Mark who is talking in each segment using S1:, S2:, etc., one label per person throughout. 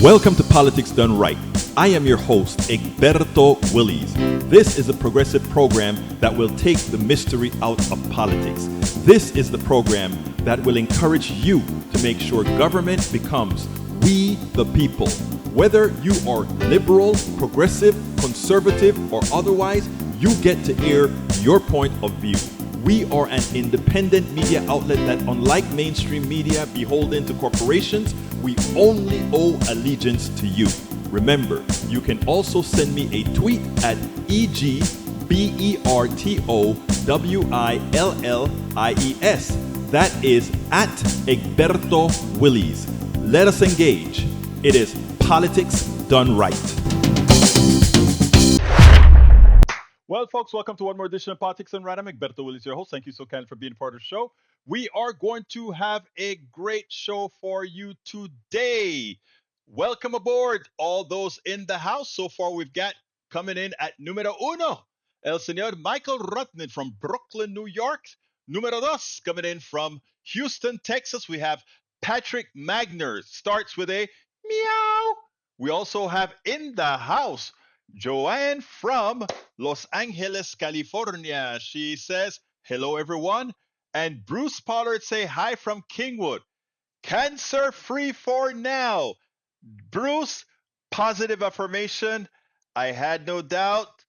S1: Welcome to Politics Done Right. I am your host, Egberto Willies. This is a progressive program that will take the mystery out of politics. This is the program that will encourage you to make sure government becomes we the people. Whether you are liberal, progressive, conservative, or otherwise, you get to air your point of view. We are an independent media outlet that, unlike mainstream media beholden to corporations, we only owe allegiance to you. Remember, you can also send me a tweet at EGBERTOWILLIES. That is at Egberto Willies. Let us engage. It is Politics Done Right. Well, folks, welcome to one more edition of Politics Done Right. I'm Egberto Willies, your host. Thank you so kindly for being part of the show. We are going to have a great show for you today. Welcome aboard, all those in the house. So far, we've got coming in at numero uno, el señor Michael Rutman from Brooklyn, New York. Numero dos, coming in from Houston, Texas, we have Patrick Magner. Starts with a meow. We also have in the house Joanne from Los Angeles, California. She says, hello, everyone. And Bruce Pollard say hi from Kingwood. Cancer free for now. Bruce, positive affirmation. I had no doubt.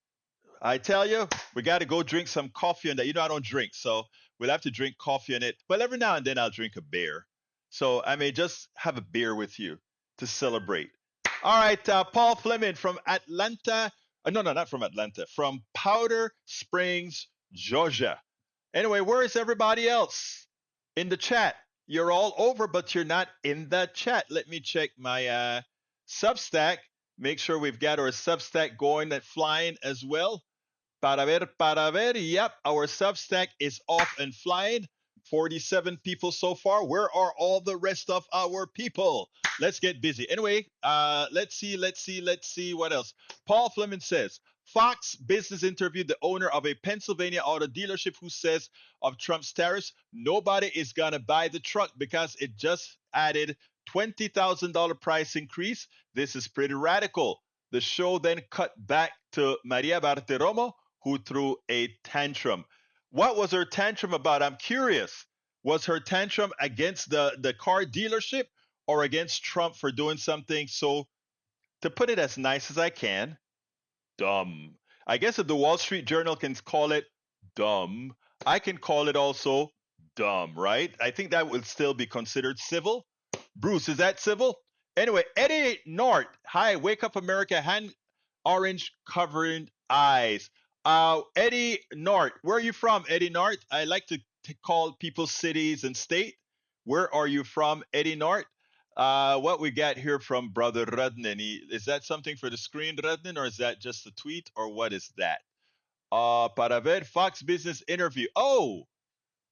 S1: I tell you, we got to go drink some coffee on that. You know, I don't drink, so we'll have to drink coffee on it. But every now and then I'll drink a beer. So I may just have a beer with you to celebrate. All right, Paul Fleming from Atlanta. No, not from Atlanta. From Powder Springs, Georgia. Anyway, where is everybody else in the chat? You're all over, but you're not in the chat. Let me check my Substack. Make sure we've got our Substack going and flying as well. Para ver. Yep, our Substack is off and flying. 47 people so far. Where are all the rest of our people? Let's get busy. Anyway, let's see what else. Paul Fleming says, Fox Business interviewed the owner of a Pennsylvania auto dealership who says of Trump's tariffs, nobody is going to buy the truck because it just added $20,000 price increase. This is pretty radical. The show then cut back to Maria Bartiromo, who threw a tantrum. What was her tantrum about? I'm curious. Was her tantrum against the car dealership or against Trump for doing something so, to put it as nice as I can, dumb? I guess if the Wall Street Journal can call it dumb, I can call it also dumb, right? I think that would still be considered civil. Bruce, is that civil? Anyway, Eddie Nort. Hi, Wake Up America, hand orange covering eyes. Eddie Nort, where are you from, Eddie Nort? I like to call people cities and state. Where are you from, Eddie Nort? What we got here from Brother Rudnan. Is that something for the screen, Rudnan, or is that just a tweet, or what is that? Para ver, Fox Business interview. Oh,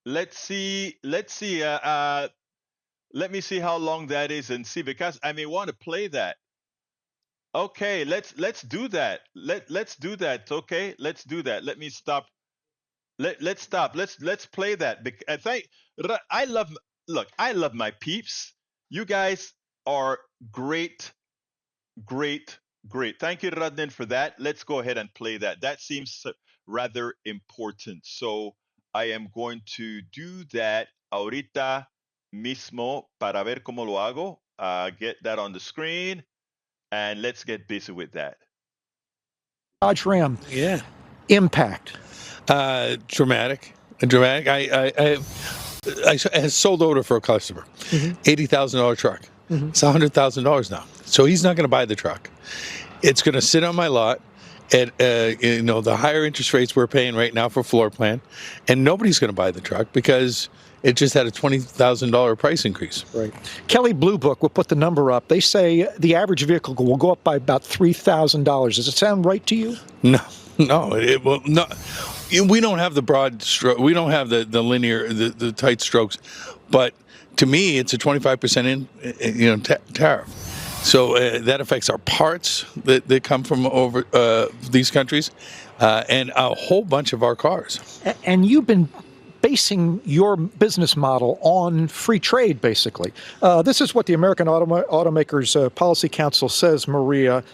S1: let's see. Let me see how long that is and see, because I may want to play that. Okay, let's do that. Let's do that. Okay, let's do that. Let me stop. Let's stop. Let's play that. I love my peeps. You guys are great. Thank you, Radnin, for that. Let's go ahead and play that. That seems rather important. So I am going to do that ahorita mismo para ver cómo lo hago. Get that on the screen. And let's get busy with that.
S2: Dodge Ram.
S3: Yeah.
S2: Impact.
S3: Dramatic. I sold order for a customer. $80,000 truck. It's $100,000 now. So he's not going to buy the truck. It's going to sit on my lot at the higher interest rates we're paying right now for floor plan, and nobody's going to buy the truck because it just had a $20,000 price increase.
S2: Right. Kelley Blue Book will put the number up. They say the average vehicle will go up by about $3,000. Does it sound right to you?
S3: No, it will not. We don't have the broad stroke. We don't have the linear, the tight strokes. But to me, it's a 25% tariff. So that affects our parts that come from over these countries, and a whole bunch of our cars.
S2: And you've been basing your business model on free trade, basically. This is what the American Automakers Policy Council says, Maria,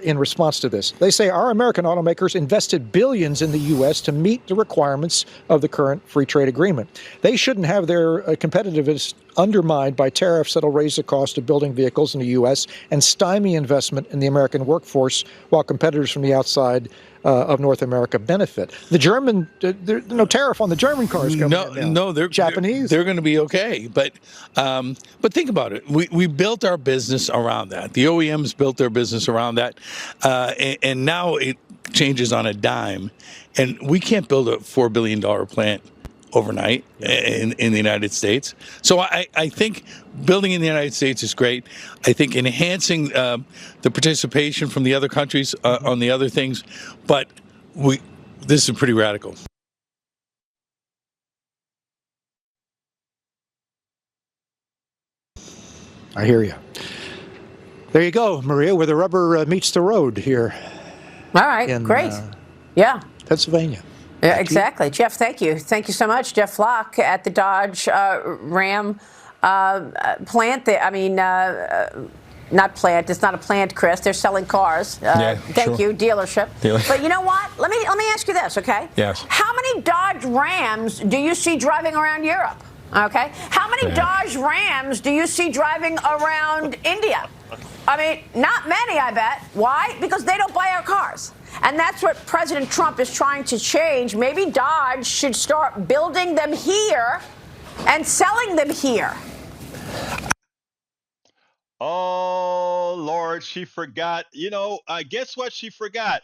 S2: in response to this. They say our American automakers invested billions in the U.S. to meet the requirements of the current free trade agreement. They shouldn't have their competitiveness undermined by tariffs that'll raise the cost of building vehicles in the U.S. and stymie investment in the American workforce while competitors from the outside of North America benefit. The German, there's no tariff on the German cars coming in now.
S3: No, they're
S2: Japanese.
S3: They're going to be okay, but think about it. We built our business around that. The OEMs built their business around that, and now it changes on a dime, and we can't build a $4 billion plant overnight in the United States. So I think building in the United States is great. I think enhancing the participation from the other countries on the other things, but this is pretty radical.
S2: I hear you. There you go, Maria, where the rubber meets the road here.
S4: All right, great. Yeah.
S2: Pennsylvania.
S4: Yeah, exactly. Jeff, thank you. Thank you so much. Jeff Flock at the Dodge Ram plant. Not plant. It's not a plant, Chris. They're selling cars. Thank you, dealership. But you know what? Let me ask you this, okay?
S5: Yes.
S4: How many Dodge Rams do you see driving around Europe? Okay. How many Dodge Rams do you see driving around India? I mean, not many, I bet. Why? Because they don't buy our cars. And that's what President Trump is trying to change. Maybe Dodge should start building them here and selling them here.
S1: Oh, Lord, she forgot. Guess what she forgot?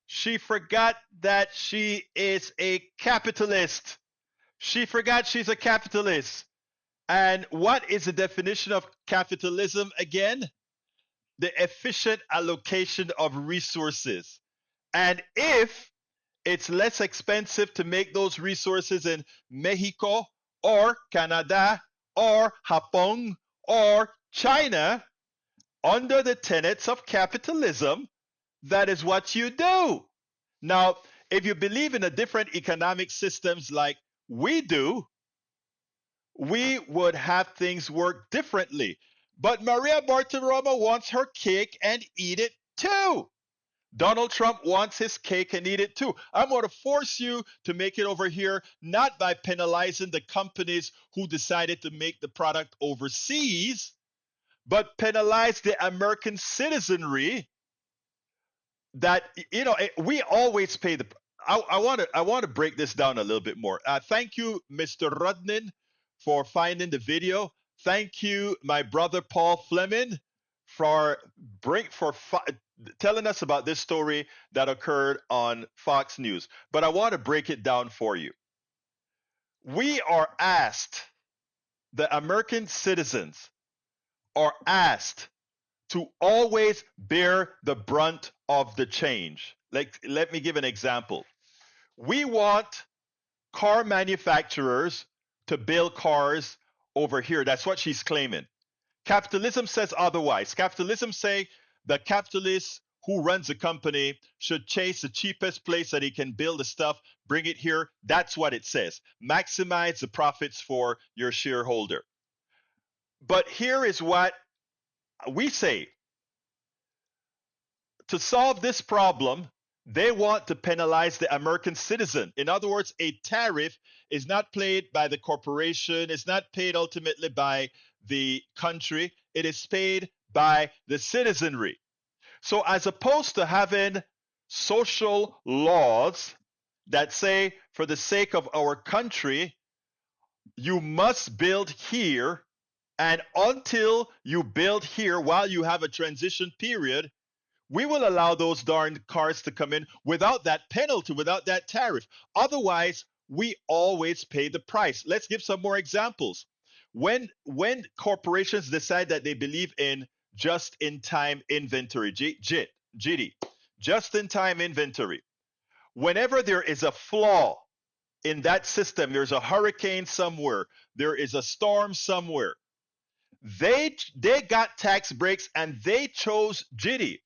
S1: She forgot that she is a capitalist. She forgot she's a capitalist. And what is the definition of capitalism again? The efficient allocation of resources. And if it's less expensive to make those resources in Mexico or Canada or Japan or China, under the tenets of capitalism, that is what you do. Now, if you believe in a different economic systems like we do, we would have things work differently. But Maria Bartiromo wants her cake and eat it too. Donald Trump wants his cake and eat it too. I'm going to force you to make it over here, not by penalizing the companies who decided to make the product overseas, but penalize the American citizenry that, we always pay the. I want to break this down a little bit more. Thank you, Mr. Rudnin, for finding the video. Thank you, my brother Paul Fleming, for telling us about this story that occurred on Fox News. But I want to break it down for you. We are asked, the American citizens are asked to always bear the brunt of the change. Let me give an example. We want car manufacturers to build cars over here. That's what she's claiming. Capitalism says otherwise. Capitalism say the capitalist who runs a company should chase the cheapest place that he can build the stuff, bring it here. That's what it says. Maximize the profits for your shareholder. But here is what we say. To solve this problem, they want to penalize the American citizen. In other words, a tariff is not paid by the corporation, it's not paid ultimately by the country, it is paid by the citizenry. So as opposed to having social laws that say, for the sake of our country, you must build here, and until you build here, while you have a transition period, we will allow those darn cars to come in without that penalty, without that tariff. Otherwise, we always pay the price. Let's give some more examples. When corporations decide that they believe in just-in-time inventory, GITI, just-in-time inventory, whenever there is a flaw in that system, there's a hurricane somewhere, there is a storm somewhere, they got tax breaks and they chose GITI.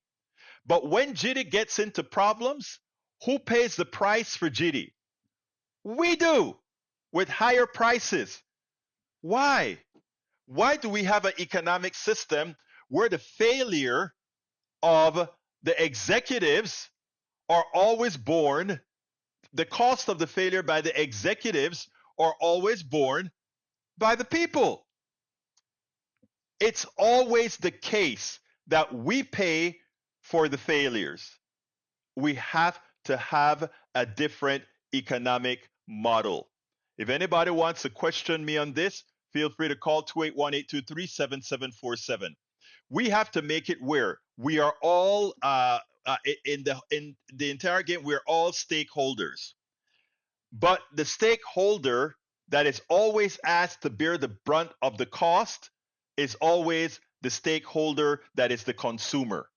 S1: But when GITI gets into problems, who pays the price for GITI? We do. with higher prices. Why? Why do we have an economic system where the failure of the executives are always borne, the cost of the failure by the executives are always borne by the people? It's always the case that we pay for the failures. We have to have a different economic model. If anybody wants to question me on this, feel free to call 281-823-7747. We have to make it where we are all in the entire game. We're all stakeholders, but the stakeholder that is always asked to bear the brunt of the cost is always the stakeholder that is the consumer,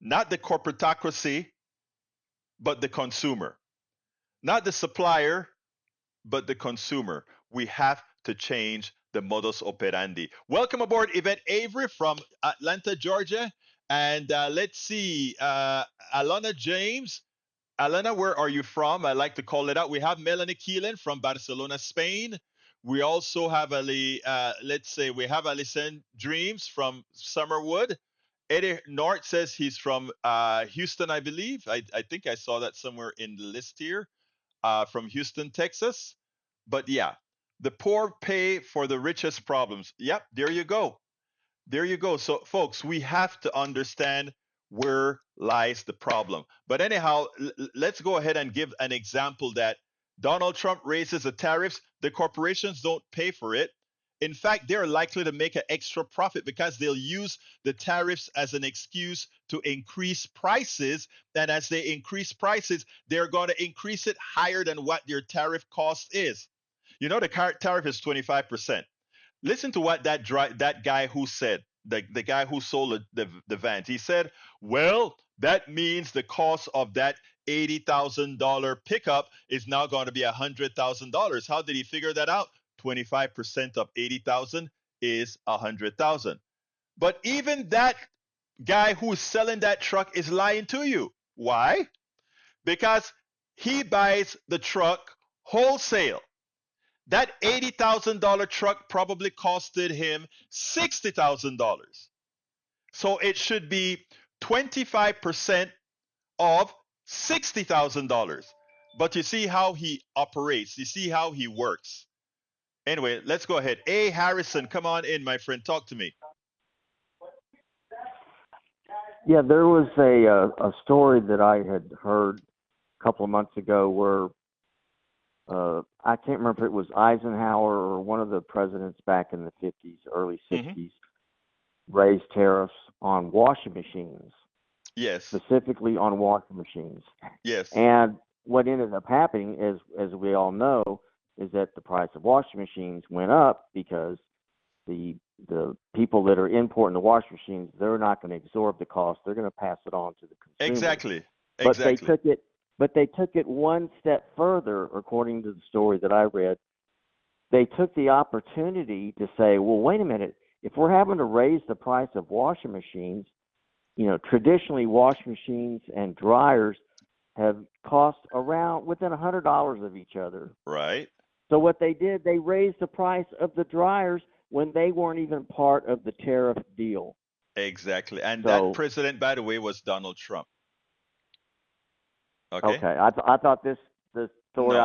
S1: not the corporatocracy, but the consumer, not the supplier, but the consumer. We have to change the modus operandi. Welcome aboard, Yvette Avery from Atlanta, Georgia. And let's see, Alana James. Alana, where are you from? I like to call it out. We have Melanie Keelan from Barcelona, Spain. We also have we have Alison Dreams from Summerwood. Eddie Nort says he's from Houston, I believe. I think I saw that somewhere in the list here, from Houston, Texas. But yeah, the poor pay for the richest problems. Yep, there you go. There you go. So, folks, we have to understand where lies the problem. But anyhow, let's go ahead and give an example that Donald Trump raises the tariffs. The corporations don't pay for it. In fact, they're likely to make an extra profit because they'll use the tariffs as an excuse to increase prices. And as they increase prices, they're going to increase it higher than what their tariff cost is. You know, the tariff is 25%. Listen to what that guy who said, the guy who sold the vans. He said, well, that means the cost of that $80,000 pickup is now going to be $100,000. How did he figure that out? 25% of 80,000 is 100,000. But even that guy who's selling that truck is lying to you. Why? Because he buys the truck wholesale. That $80,000 truck probably costed him $60,000. So it should be 25% of $60,000. But you see how he operates. You see how he works. Anyway, let's go ahead. A. Harrison, come on in, my friend. Talk to me.
S5: Yeah, there was a story that I had heard a couple of months ago where I can't remember if it was Eisenhower or one of the presidents back in the 50s, early 60s, raised tariffs on washing machines.
S1: Yes.
S5: Specifically on washing machines.
S1: Yes.
S5: And what ended up happening, as we all know, is that the price of washing machines went up because the people that are importing the washing machines, they're not going to absorb the cost. They're going to pass it on to the consumer.
S1: Exactly.
S5: But they took it one step further, according to the story that I read. They took the opportunity to say, well, wait a minute, if we're having to raise the price of washing machines, you know, traditionally washing machines and dryers have cost around within $100 of each other.
S1: Right.
S5: So what they did, they raised the price of the dryers when they weren't even part of the tariff deal.
S1: Exactly. And that president, by the way, was Donald Trump. Okay.
S5: I thought the story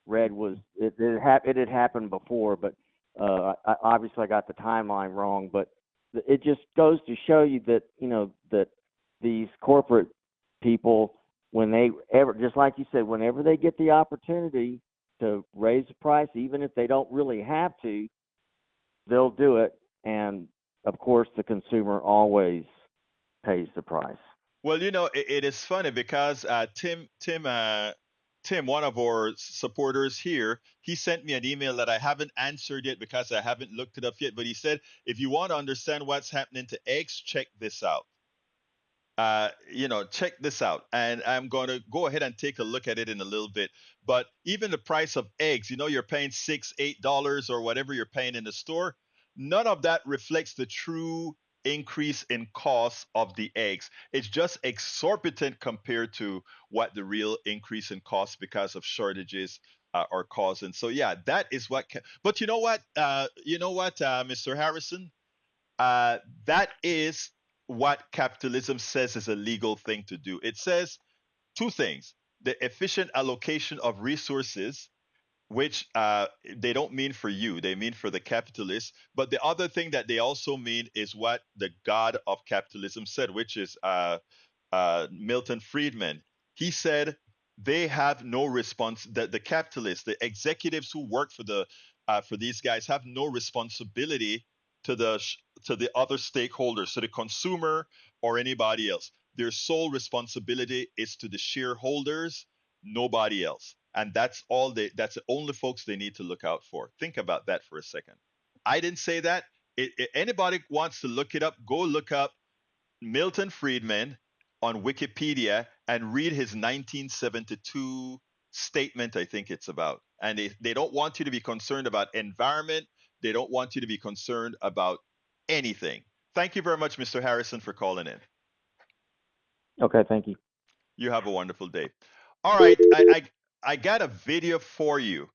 S5: read was it had happened before, but obviously I got the timeline wrong. But it just goes to show you that, you know, that these corporate people, just like you said, whenever they get the opportunity to raise the price, even if they don't really have to, they'll do it. And of course, the consumer always pays the price.
S1: Well, you know, it is funny because Tim, one of our supporters here, he sent me an email that I haven't answered yet because I haven't looked it up yet. But he said, if you want to understand what's happening to eggs, check this out. Check this out. And I'm going to go ahead and take a look at it in a little bit. But even the price of eggs, you know, you're paying $6, $8 or whatever you're paying in the store. None of that reflects the true increase in cost of the eggs. It's just exorbitant compared to what the real increase in cost because of shortages are causing. So yeah, that is what. But you know what? Mr. Harrison, that is what capitalism says is a legal thing to do. It says two things: the efficient allocation of resources, which they don't mean for you, they mean for the capitalists. But the other thing that they also mean is what the god of capitalism said, which is Milton Friedman. He said they have no response. That the capitalists, the executives who work for these guys, have no responsibility to the other stakeholders, to the consumer or anybody else. Their sole responsibility is to the shareholders, nobody else. And that's the only folks they need to look out for. Think about that for a second. I didn't say that. Anybody wants to look it up, go look up Milton Friedman on Wikipedia and read his 1972 statement, I think it's about. And they don't want you to be concerned about environment. They don't want you to be concerned about anything. Thank you very much, Mr. Harrison, for calling in.
S5: Okay, thank you.
S1: You have a wonderful day. All right, I got a video for you.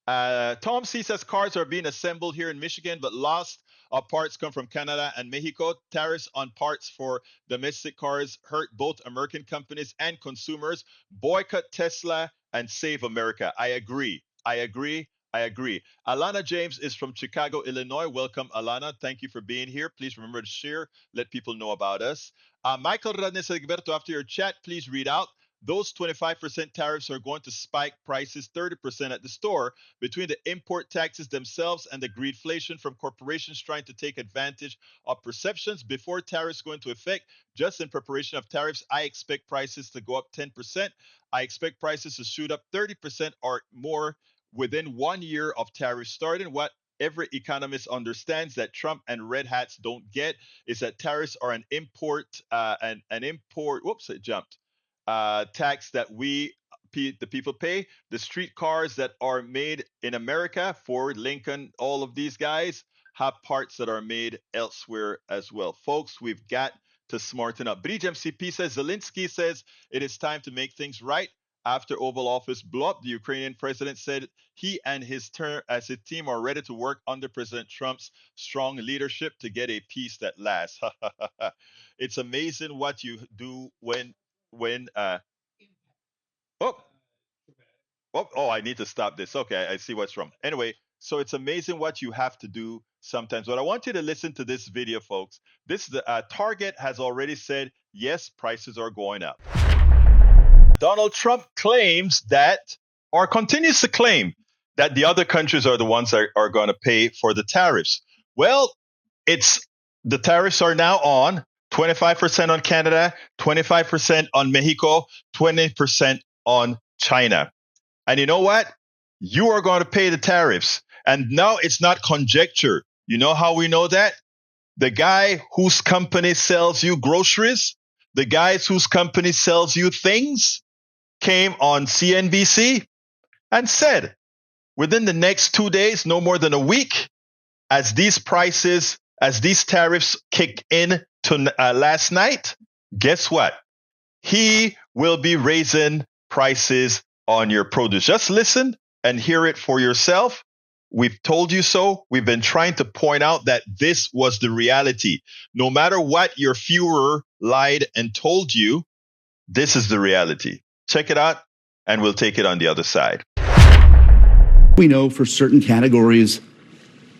S1: Tom C says cars are being assembled here in Michigan, but lost of parts come from Canada and Mexico. Tariffs on parts for domestic cars hurt both American companies and consumers. Boycott Tesla and save America. I agree. Alana James is from Chicago, Illinois. Welcome, Alana. Thank you for being here. Please remember to share. Let people know about us. Michael Radnes Egberto, after your chat, please read out. Those 25% tariffs are going to spike prices 30% at the store. Between the import taxes themselves and the greedflation from corporations trying to take advantage of perceptions before tariffs go into effect, just in preparation of tariffs, I expect prices to go up 10%. I expect prices to shoot up 30% or more within 1 year of tariffs starting. What every economist understands that Trump and red hats don't get is that tariffs are an import, whoops, it jumped. Tax that the people pay. The streetcars that are made in America, Ford, Lincoln, all of these guys have parts that are made elsewhere as well. Folks, we've got to smarten up. Bridge MCP says, Zelensky says it is time to make things right. After Oval Office blew up, the Ukrainian president said he and his team are ready to work under President Trump's strong leadership to get a peace that lasts. It's amazing what you do when I need to stop this. Okay, I see what's wrong. Anyway, so it's amazing what you have to do sometimes. But I want you to listen to this video, folks. Target has already said, yes, prices are going up. Donald Trump claims that, or continues to claim, that the other countries are the ones that are going to pay for the tariffs. Well, the tariffs are now on 25% on Canada, 25% on Mexico, 20% on China. And you know what? You are going to pay the tariffs. And now it's not conjecture. You know how we know that? The guy whose company sells you groceries, the guys whose company sells you things, came on CNBC and said, within the next 2 days, no more than a week, as these tariffs kick in to last night, guess what? He will be raising prices on your produce. Just listen and hear it for yourself. We've told you so. We've been trying to point out that this was the reality. No matter what your Führer lied and told you, this is the reality. Check it out, and we'll take it on the other side.
S6: We know for certain categories,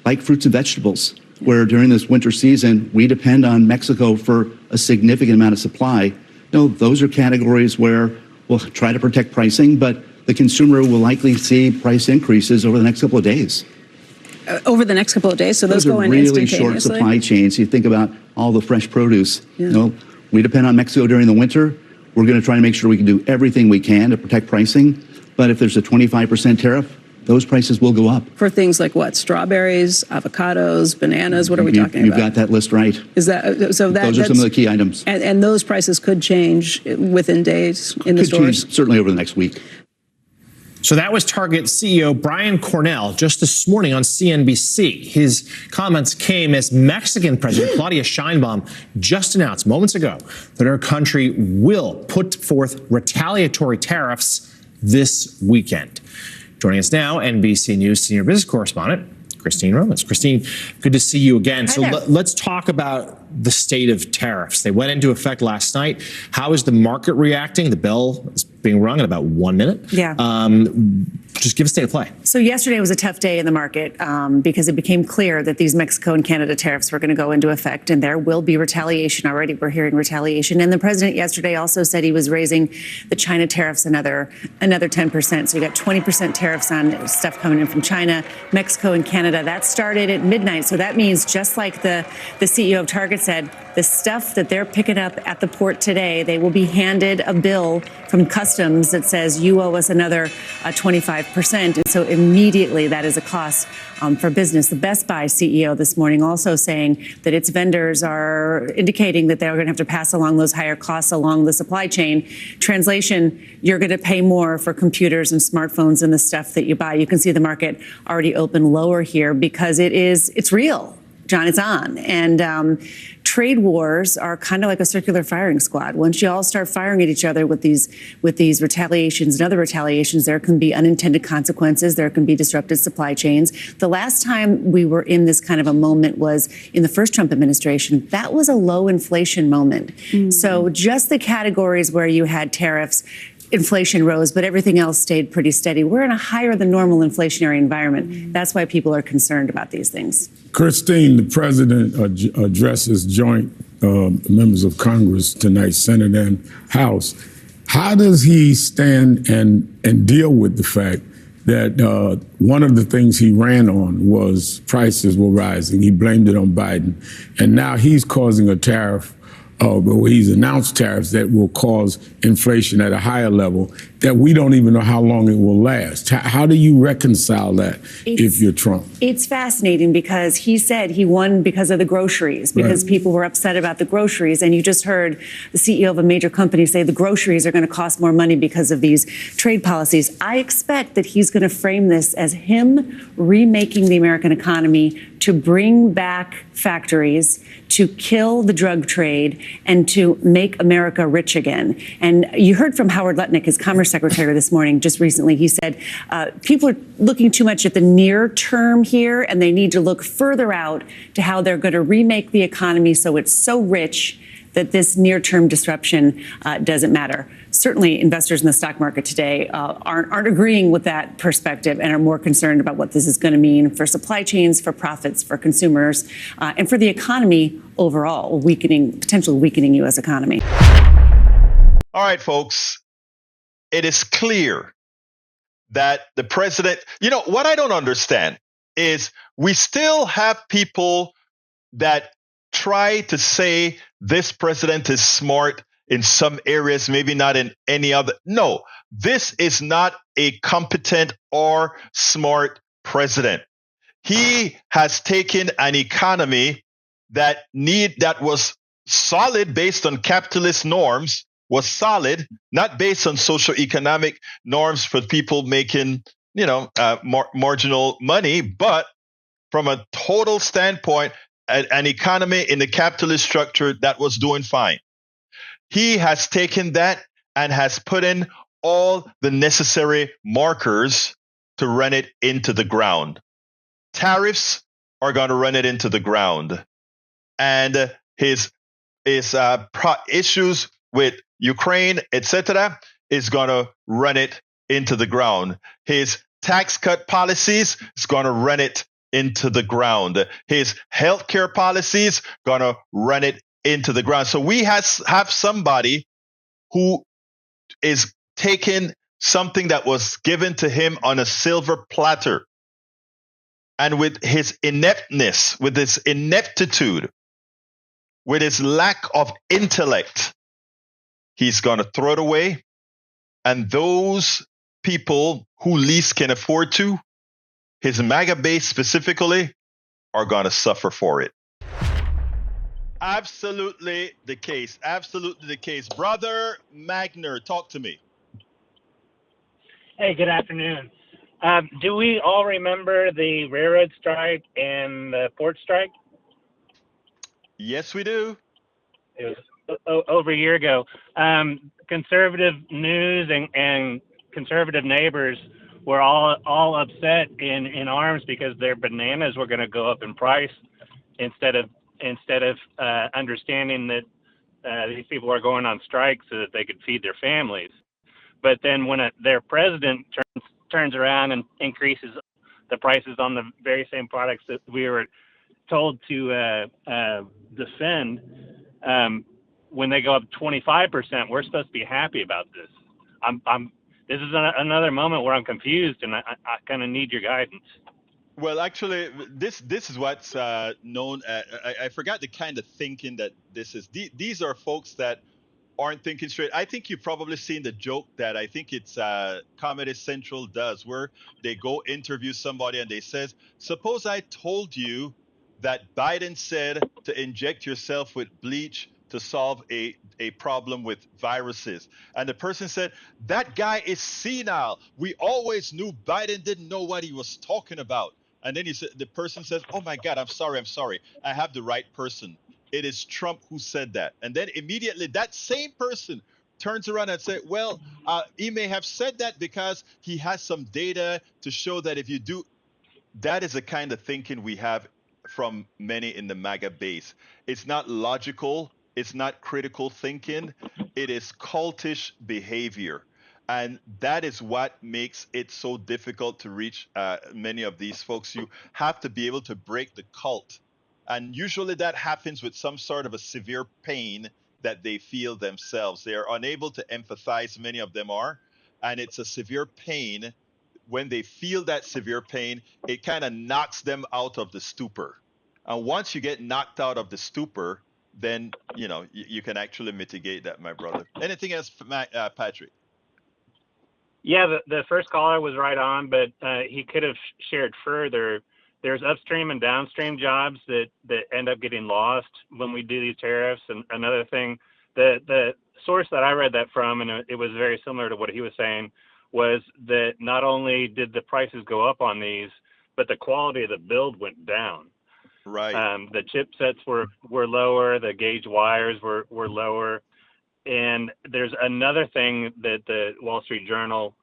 S6: like fruits and vegetables, where during this winter season, we depend on Mexico for a significant amount of supply. No, those are categories where we'll try to protect pricing, but the consumer will likely see price increases over the next couple of days.
S7: Over the next couple of days? So those go in
S6: really
S7: instantaneously?
S6: Short supply chains. You think about all the fresh produce. Yeah. You know, we depend on Mexico during the winter. We're going to try to make sure we can do everything we can to protect pricing. But if there's a 25% tariff, those prices will go up.
S7: For things like what? Strawberries, avocados, bananas? What are we talking about?
S6: You've got that list right.
S7: Is that so?
S6: Those are some of the key items.
S7: And those prices could change within days in the stores?
S6: Change certainly over the next week.
S8: So that was Target CEO Brian Cornell just this morning on CNBC. His comments came as Mexican President Claudia Sheinbaum just announced moments ago that her country will put forth retaliatory tariffs this weekend. Joining us now, NBC News senior business correspondent Christine Romans. Christine, good to see you again. So let's talk about the state of tariffs. They went into effect last night. How is the market reacting? The bell is being rung in about 1 minute.
S9: Yeah.
S8: Just give a state of play.
S9: So yesterday was a tough day in the market because it became clear that these Mexico and Canada tariffs were going to go into effect, and there will be retaliation. Already we're hearing retaliation. And the president yesterday also said he was raising the China tariffs another 10%. So you got 20% tariffs on stuff coming in from China, Mexico, and Canada. That started at midnight. So that means, just like the CEO of Target said, the stuff that they're picking up at the port today, they will be handed a bill from customs that says you owe us another 25%. And so immediately that is a cost for business. The Best Buy CEO this morning also saying that its vendors are indicating that they're going to have to pass along those higher costs along the supply chain. Translation, you're going to pay more for computers and smartphones and the stuff that you buy. You can see the market already open lower here because it's real. John, it's on. And trade wars are kind of like a circular firing squad. Once you all start firing at each other with these retaliations and other retaliations, there can be unintended consequences. There can be disrupted supply chains. The last time we were in this kind of a moment was in the first Trump administration. That was a low inflation moment. So just the categories where you had tariffs, inflation rose, but everything else stayed pretty steady. We're in a higher than normal inflationary environment. That's why people are concerned about these things.
S10: Christine, the president addresses joint members of Congress tonight, Senate and House. How does he stand and deal with the fact that one of the things he ran on was prices were rising? He blamed it on Biden. And now he's causing a tariff. He's announced tariffs that will cause inflation at a higher level that we don't even know how long it will last. How do you reconcile that if you're Trump?
S9: It's fascinating because he said he won because of the groceries, because people were upset about the groceries. And you just heard the CEO of a major company say the groceries are going to cost more money because of these trade policies. I expect that he's going to frame this as him remaking the American economy to bring back factories, to kill the drug trade, and to make America rich again. And you heard from Howard Lutnick, his Commerce Secretary, this morning, just recently. He said people are looking too much at the near term here, and they need to look further out to how they're going to remake the economy so it's so rich that this near-term disruption doesn't matter. Certainly, investors in the stock market today aren't agreeing with that perspective and are more concerned about what this is going to mean for supply chains, for profits, for consumers, and for the economy overall, potentially weakening U.S. economy.
S1: All right, folks. It is clear that the president, what I don't understand is we still have people that try to say this president is smart in some areas, maybe not in any other. No, this is not a competent or smart president. He has taken an economy that was solid based on capitalist norms, was solid, not based on socioeconomic norms for people making, marginal money, but from a total standpoint, an economy in the capitalist structure that was doing fine. He has taken that and has put in all the necessary markers to run it into the ground. Tariffs are going to run it into the ground. And his issues with Ukraine, etc., is going to run it into the ground. His tax cut policies is going to run it into the ground. His healthcare policies going to run it into the ground. So we have somebody who is taking something that was given to him on a silver platter, and with his ineptness, with his ineptitude, with his lack of intellect, he's going to throw it away. And those people who least can afford to, his MAGA base specifically, are going to suffer for it. Absolutely the case. Absolutely the case. Brother Magner, talk to me.
S11: Hey, good afternoon. Do we all remember the railroad strike and the port strike?
S1: Yes, we do.
S11: It was over a year ago. Conservative news and conservative neighbors were all upset in arms because their bananas were going to go up in price instead of understanding that these people are going on strike so that they could feed their families. But then when their president turns around and increases the prices on the very same products that we were told to defend, when they go up 25%, we're supposed to be happy about this. This is another moment where I'm confused, and I kind of need your guidance.
S1: Well, actually, this is what's known. I forgot the kind of thinking that this is. These are folks that aren't thinking straight. I think you've probably seen the joke that I think it's Comedy Central does, where they go interview somebody and they says, "Suppose I told you that Biden said to inject yourself with bleach to solve a problem with viruses," and the person said, "That guy is senile. We always knew Biden didn't know what he was talking about." And then the person says, "Oh my God, I'm sorry. I have the right person. It is Trump who said that." And then immediately that same person turns around and says, "Well, he may have said that because he has some data to show that if you do." That is the kind of thinking we have from many in the MAGA base. It's not logical. It's not critical thinking. It is cultish behavior. And that is what makes it so difficult to reach many of these folks. You have to be able to break the cult. And usually that happens with some sort of a severe pain that they feel themselves. They are unable to empathize, many of them are. And it's a severe pain. When they feel that severe pain, it kind of knocks them out of the stupor. And once you get knocked out of the stupor, then, you can actually mitigate that, my brother. Anything else, Patrick?
S11: Yeah, the first caller was right on, but he could have shared further. There's upstream and downstream jobs that end up getting lost when we do these tariffs. And another thing, the source that I read that from, and it was very similar to what he was saying, was that not only did the prices go up on these, but the quality of the build went down.
S1: Right.
S11: The chipsets were lower, the gauge wires were lower. And there's another thing that the Wall Street Journal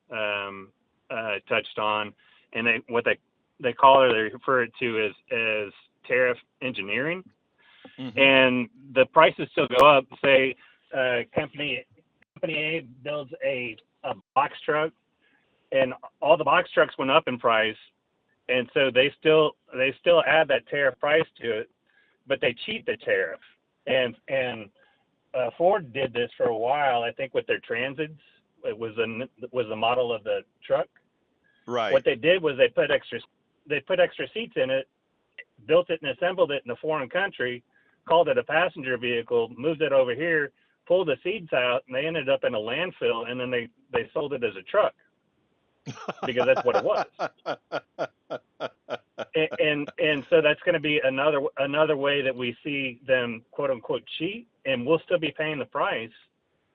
S11: touched on, and they refer to as tariff engineering. Mm-hmm. And the prices still go up. Say company A builds a box truck, and all the box trucks went up in price, and so they still add that tariff price to it, but they cheat the tariff. And Ford did this for a while, I think, with their Transits. It was the model of the truck.
S1: Right.
S11: What they did was they put extra seats in it, built it and assembled it in a foreign country, called it a passenger vehicle, moved it over here, pulled the seats out, and they ended up in a landfill, and then they sold it as a truck because that's what it was. And so that's going to be another way that we see them, quote unquote, cheat, and we'll still be paying the price,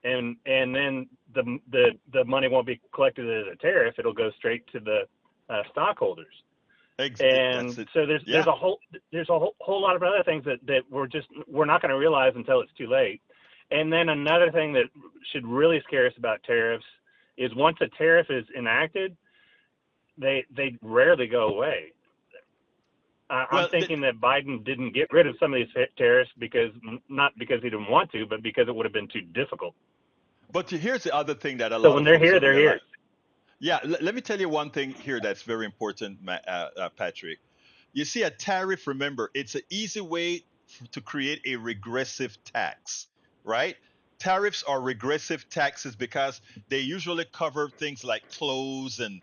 S11: and then the money won't be collected as a tariff; it'll go straight to the stockholders.
S1: Exactly.
S11: And so there's a whole lot of other things that we're not going to realize until it's too late. And then another thing that should really scare us about tariffs is once a tariff is enacted, they rarely go away. I'm thinking that Biden didn't get rid of some of these tariffs not because he didn't want to, but because it would have been too difficult.
S1: But here's the other thing that
S11: when they're here, they're here.
S1: Yeah, let me tell you one thing here that's very important, Patrick. You see, a tariff, remember, it's an easy way to create a regressive tax, right? Tariffs are regressive taxes because they usually cover things like clothes and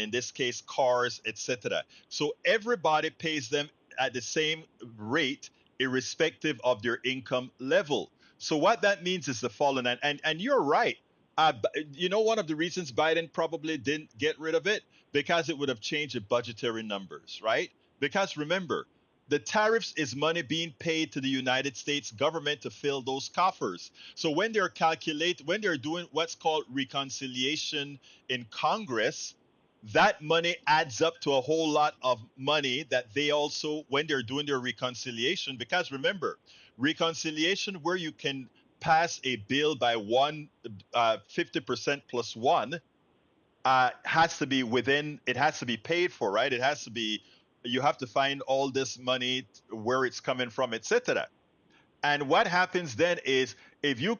S1: in this case, cars, etc. So everybody pays them at the same rate, irrespective of their income level. So what that means is the following, and you're right. One of the reasons Biden probably didn't get rid of it, because it would have changed the budgetary numbers, right? Because remember, the tariffs is money being paid to the United States government to fill those coffers. So when they're doing what's called reconciliation in Congress, that money adds up to a whole lot of money that they also, when they're doing their reconciliation, because remember, reconciliation where you can pass a bill by 50% plus one, has to be within, it has to be paid for, right? It has to be, you have to find all this money, where it's coming from, etc. And what happens then is, if you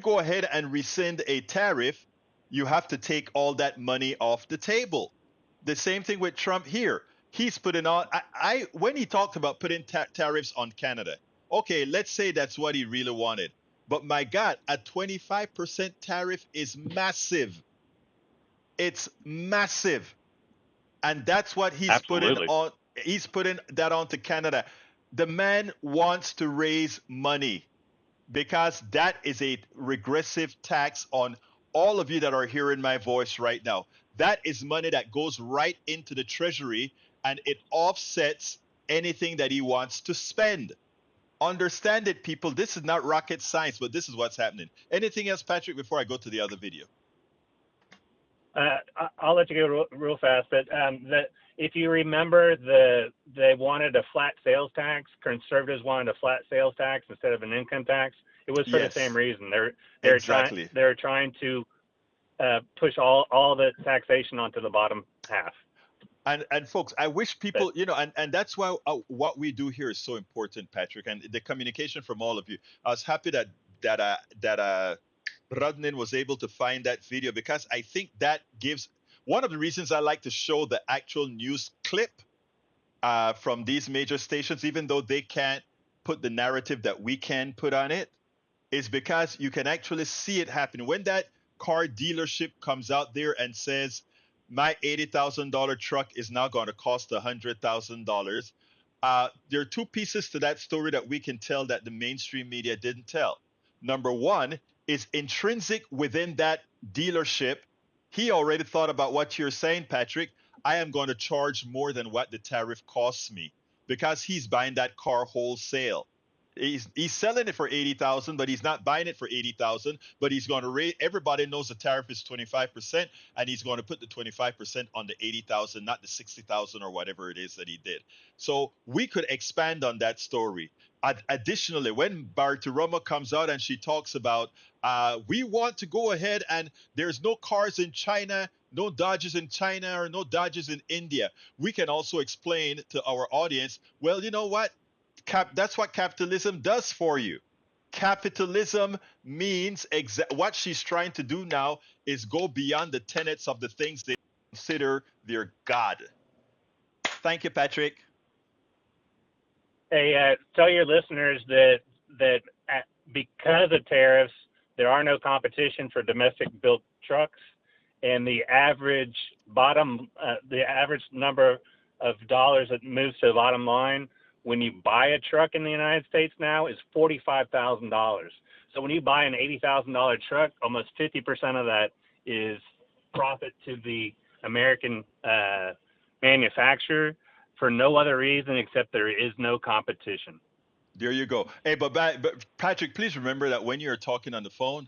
S1: go ahead and rescind a tariff, you have to take all that money off the table. The same thing with Trump here. He's putting on, when he talked about putting tariffs on Canada, okay, let's say that's what he really wanted. But my God, a 25% tariff is massive. It's massive. And that's what he's putting on. He's putting that onto Canada. The man wants to raise money because that is a regressive tax on all of you that are hearing my voice right now. That is money that goes right into the treasury, and it offsets anything that he wants to spend. Understand it, people. This is not rocket science, but this is what's happening. Anything else, Patrick, before I go to the other video?
S11: I'll let you go real fast, but if you remember, they wanted a flat sales tax. Conservatives wanted a flat sales tax instead of an income tax. It was for the same reason. They're trying to push all the taxation onto the bottom half.
S1: And folks, I wish people, and that's why what we do here is so important, Patrick, and the communication from all of you. I was happy that Rodnin was able to find that video, because I think that gives one of the reasons I like to show the actual news clip from these major stations, even though they can't put the narrative that we can put on it, is because you can actually see it happen. When that car dealership comes out there and says, my $80,000 truck is now going to cost $100,000. There are two pieces to that story that we can tell that the mainstream media didn't tell. Number one is intrinsic within that dealership. He already thought about what you're saying, Patrick. I am going to charge more than what the tariff costs me, because he's buying that car wholesale. He's selling it for $80,000, but he's not buying it for $80,000. But he's going to raise. Everybody knows the tariff is 25%, and he's going to put the 25% on the $80,000, not the $60,000 or whatever it is that he did. So we could expand on that story. Additionally, when Bartiromo comes out and she talks about, we want to go ahead and there's no cars in China, no Dodges in China, or no Dodges in India, we can also explain to our audience, well, you know what? That's what capitalism does for you. Capitalism means what she's trying to do now is go beyond the tenets of the things they consider their God. Thank you, Patrick.
S11: Hey, tell your listeners that because of tariffs, there are no competition for domestic built trucks, and the average number of dollars that moves to the bottom line when you buy a truck in the United States now is $45,000. So when you buy an $80,000 truck, almost 50% of that is profit to the American manufacturer, for no other reason except there is no competition.
S1: There you go. Hey, but Patrick, please remember that when you're talking on the phone,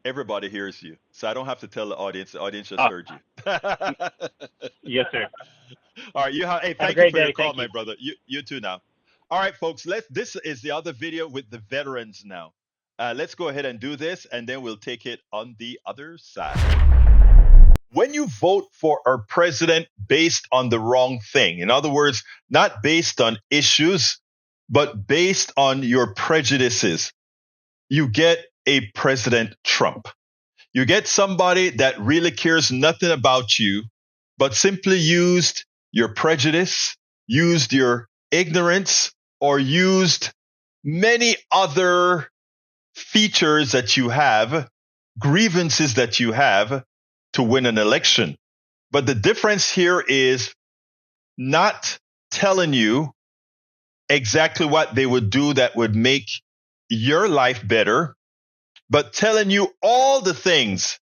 S1: everybody hears you. So I don't have to tell the audience. The audience just heard you.
S11: Yes, sir.
S1: All right. Hey, thank you for your call, my brother. You too now. All right, folks. This is the other video with the veterans now. Let's go ahead and do this, and then we'll take it on the other side. When you vote for our president based on the wrong thing, in other words, not based on issues, but based on your prejudices, you get a President Trump. You get somebody that really cares nothing about you, but simply used your prejudice, used your ignorance, or used many other features that you have, grievances that you have, to win an election. But the difference here is not telling you exactly what they would do that would make your life better, but telling you all the things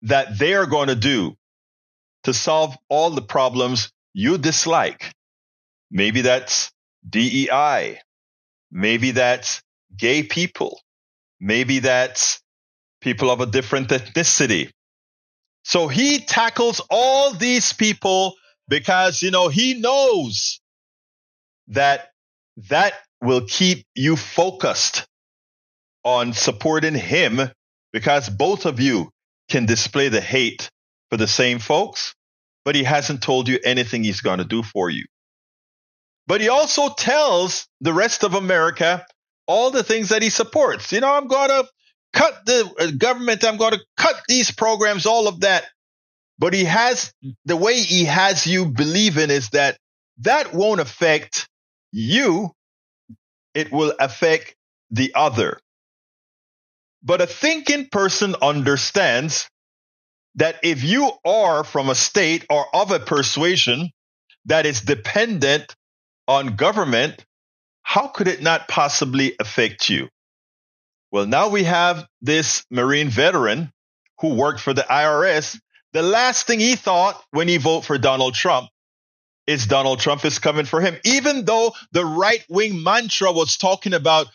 S1: that they are going to do to solve all the problems you dislike. Maybe that's DEI. Maybe that's gay people. Maybe that's people of a different ethnicity. So he tackles all these people because, he knows that will keep you focused on supporting him, because both of you can display the hate for the same folks, but he hasn't told you anything he's going to do for you. But he also tells the rest of America all the things that he supports. You know, I'm going to cut the government. I'm going to cut these programs, all of that. But the way he has you believing is that won't affect you. It will affect the other. But a thinking person understands that if you are from a state or of a persuasion that is dependent on government, how could it not possibly affect you? Well, now we have this Marine veteran who worked for the IRS. The last thing he thought when he voted for Donald Trump is Donald Trump is coming for him, even though the right-wing mantra was talking about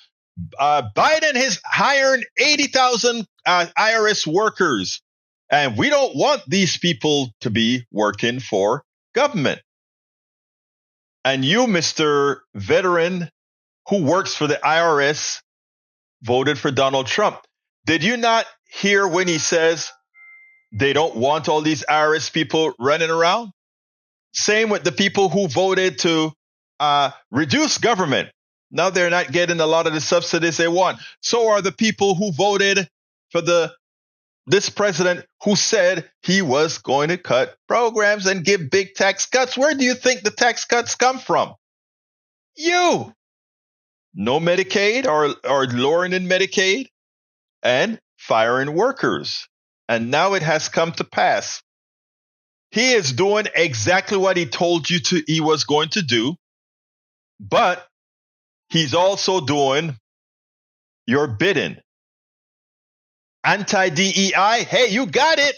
S1: Biden is hiring 80,000 IRS workers, and we don't want these people to be working for government. And you, Mr. Veteran, who works for the IRS, voted for Donald Trump. Did you not hear when he says they don't want all these IRS people running around? Same with the people who voted to reduce government. Now they're not getting a lot of the subsidies they want. So are the people who voted for this president who said he was going to cut programs and give big tax cuts. Where do you think the tax cuts come from? You. No Medicaid or lowering in Medicaid and firing workers. And now it has come to pass. He is doing exactly what he told you he was going to do, but he's also doing your bidding. Anti-DEI, hey, you got it.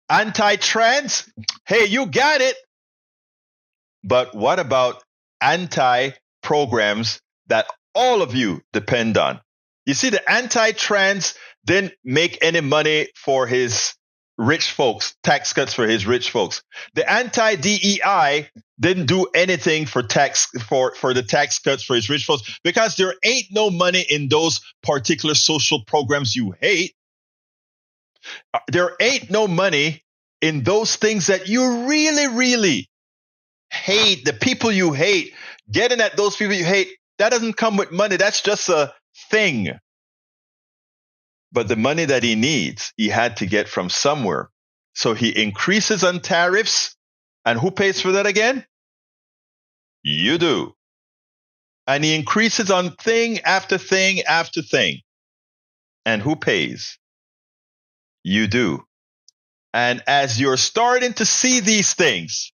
S1: Anti-trans, hey, you got it. But what about anti-programs that all of you depend on? You see, the anti-trans didn't make any money for his rich folks, tax cuts for his rich folks. The anti-DEI didn't do anything for the tax cuts for his rich folks because there ain't no money in those particular social programs you hate. There ain't no money in those things that you really, really hate. The people you hate, getting at those people you hate, that doesn't come with money. That's just a thing. But the money that he needs, he had to get from somewhere. So he increases on tariffs. And who pays for that again? You do. And he increases on thing after thing after thing. And who pays? You do. And as you're starting to see these things,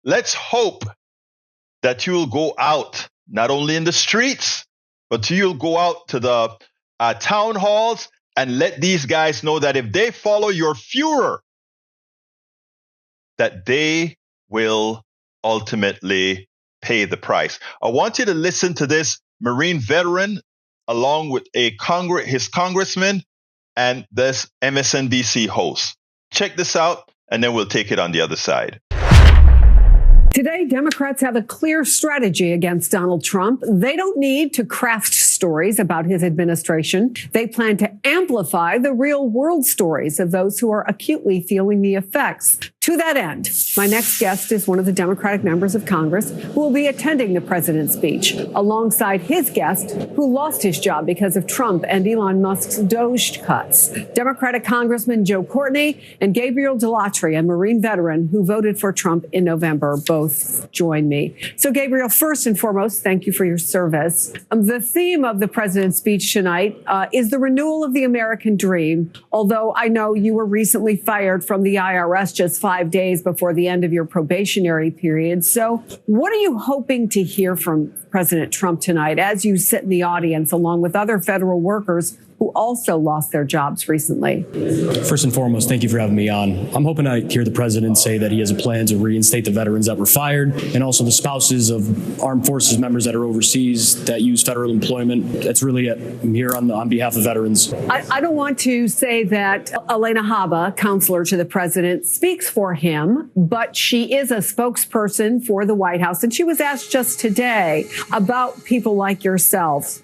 S1: let's hope that you'll go out, not only in the streets, but you'll go out to the town halls and let these guys know that if they follow your Führer, that they will ultimately pay the price. I want you to listen to this Marine veteran along with his congressman and this MSNBC host. Check this out, and then we'll take it on the other side.
S12: Today, Democrats have a clear strategy against Donald Trump. They don't need to craft stories about his administration. They plan to amplify the real world stories of those who are acutely feeling the effects. To that end, my next guest is one of the Democratic members of Congress who will be attending the president's speech, alongside his guest who lost his job because of Trump and Elon Musk's Doge cuts. Democratic Congressman Joe Courtney and Gabriel Delattre, a Marine veteran who voted for Trump in November, both join me. So, Gabriel, first and foremost, thank you for your service. The theme of the president's speech tonight is the renewal of the American dream, although I know you were recently fired from the IRS just 5 days before the end of your probationary period. So what are you hoping to hear from President Trump tonight as you sit in the audience along with other federal workers who also lost their jobs recently?
S13: First and foremost, thank you for having me on. I'm hoping to hear the president say that he has a plan to reinstate the veterans that were fired and also the spouses of armed forces members that are overseas that use federal employment. That's really it. I'm here on behalf of veterans.
S12: I don't want to say that Elena Haba, counselor to the president, speaks for him, but she is a spokesperson for the White House. And she was asked just today about people like yourself,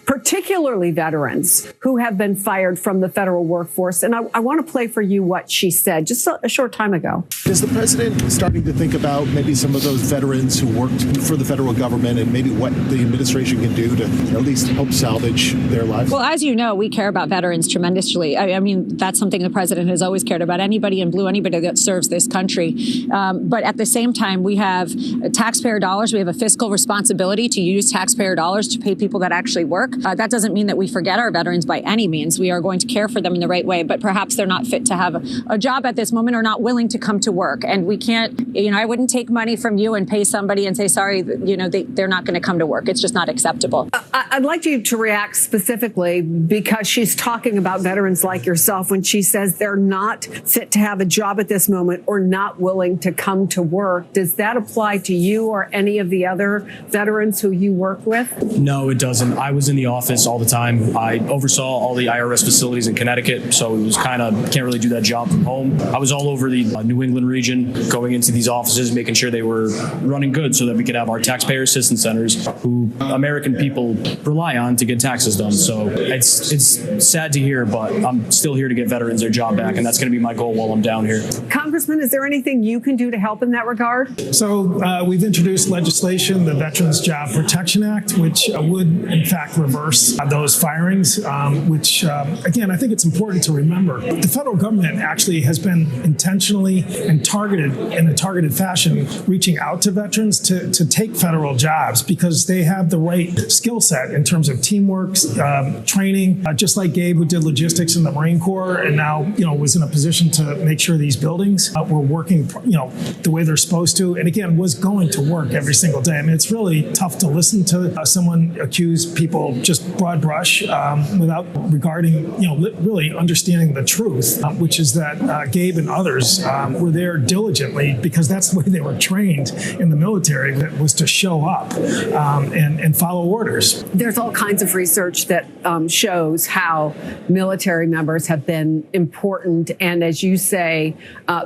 S12: particularly veterans, veterans who have been fired from the federal workforce. And I want to play for you what she said just a short time ago.
S14: Is the president starting to think about maybe some of those veterans who worked for the federal government and maybe what the administration can do to at least help salvage their lives?
S15: Well, as you know, we care about veterans tremendously. I mean, that's something the president has always cared about. Anybody in blue, anybody that serves this country. But at the same time, we have taxpayer dollars. We have a fiscal responsibility to use taxpayer dollars to pay people that actually work. That doesn't mean that we forget our veterans by any means. We are going to care for them in the right way, but perhaps they're not fit to have a job at this moment or not willing to come to work. And we can't, I wouldn't take money from you and pay somebody and say, sorry, they're not going to come to work. It's just not acceptable.
S12: I'd like you to react specifically because she's talking about veterans like yourself when she says they're not fit to have a job at this moment or not willing to come to work. Does that apply to you or any of the other veterans who you work with?
S13: No, it doesn't. I was in the office all the time. I oversaw all the IRS facilities in Connecticut, so it was can't really do that job from home. I was all over the New England region, going into these offices, making sure they were running good so that we could have our taxpayer assistance centers who American people rely on to get taxes done. So it's sad to hear, but I'm still here to get veterans their job back, and that's going to be my goal while I'm down here.
S12: Congressman, is there anything you can do to help in that regard?
S16: So we've introduced legislation, the Veterans Job Protection Act, which would in fact reverse those firings, which again, I think it's important to remember. The federal government actually has been intentionally and targeted in a targeted fashion reaching out to veterans to take federal jobs because they have the right skill set in terms of teamwork, training, just like Gabe, who did logistics in the Marine Corps and now, was in a position to make sure these buildings were working, the way they're supposed to. And again, was going to work every single day. I mean, it's really tough to listen to someone accuse people just broad brush without regarding, really understanding the truth, which is that Gabe and others were there diligently because that's the way they were trained in the military, that was to show up and follow orders.
S12: There's all kinds of research that shows how military members have been important and, as you say,